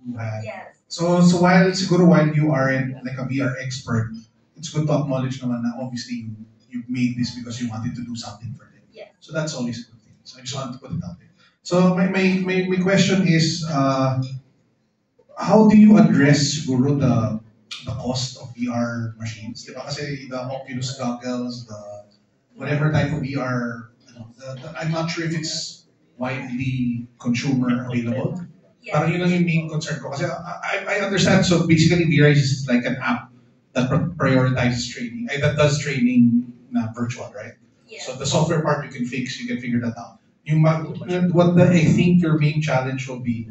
who had. Yes. So while you aren't like a VR expert, it's good to acknowledge naman na obviously you made this because you wanted to do something for them. Yes. So that's always a good thing. So I just wanted to put it out there. So my question is, how do you address siguro the cost of VR machines? Diba? Kasi the Oculus goggles, the whatever type of VR, I'm not sure if it's widely consumer available. Yes. Parang yun lang yung main concern ko. Kasi I understand, so basically VR is like an app that prioritizes training, that does training na virtual, right? Yes. So the software part you can fix, you can figure that out. I think your main challenge will be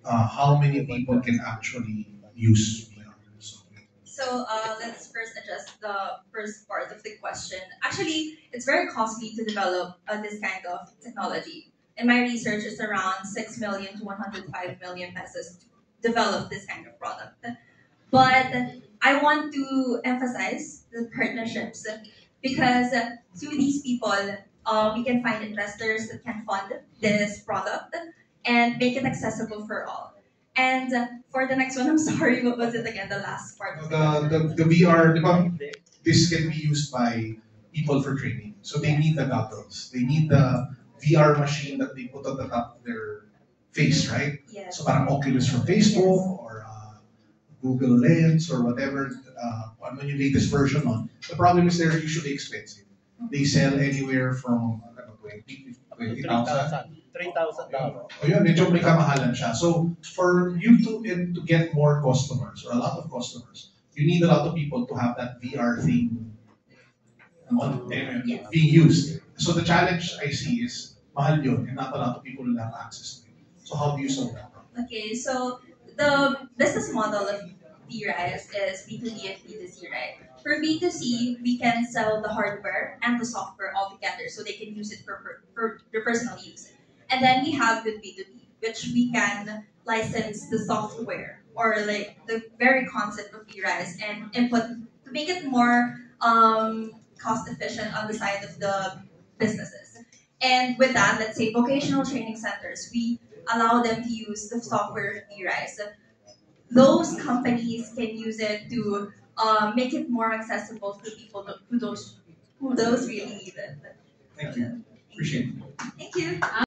how many people can actually use VR. So let's first address the first part of the question. Actually, it's very costly to develop this kind of technology. In my research, it's around 6 million to 105 million pesos to develop this kind of product. But I want to emphasize the partnerships because through these people, we can find investors that can fund this product and make it accessible for all. And for the next one, I'm sorry, what was it again? The last part. The VR, di ba, this can be used by people for training. So they need the goggles. They need the VR machine that they put on the top of their face, right? Yes. So parang Oculus from Facebook or Google Lens or whatever, ano yung latest version on. The problem is they're usually expensive. They sell anywhere from 20,000. $3,000. O yun, medyo may kamahalan siya. So, for you to get more customers, or a lot of customers, you need a lot of people to have that VR thing being used. So the challenge I see is, mahal yun, and not a lot of people will have access to it. So how do you solve that problem? Okay, so the business model of VRISE is B2B and B2C, right? For B2C, we can sell the hardware and the software all together so they can use it for their personal use. And then we have with B2B, which we can license the software or like the very concept of VRISE and input to make it more cost efficient on the side of the businesses. And with that, let's say vocational training centers, we allow them to use the software of VRISE. Those companies can use it to make it more accessible to people who those really need it. Thank you. Appreciate it. Thank you.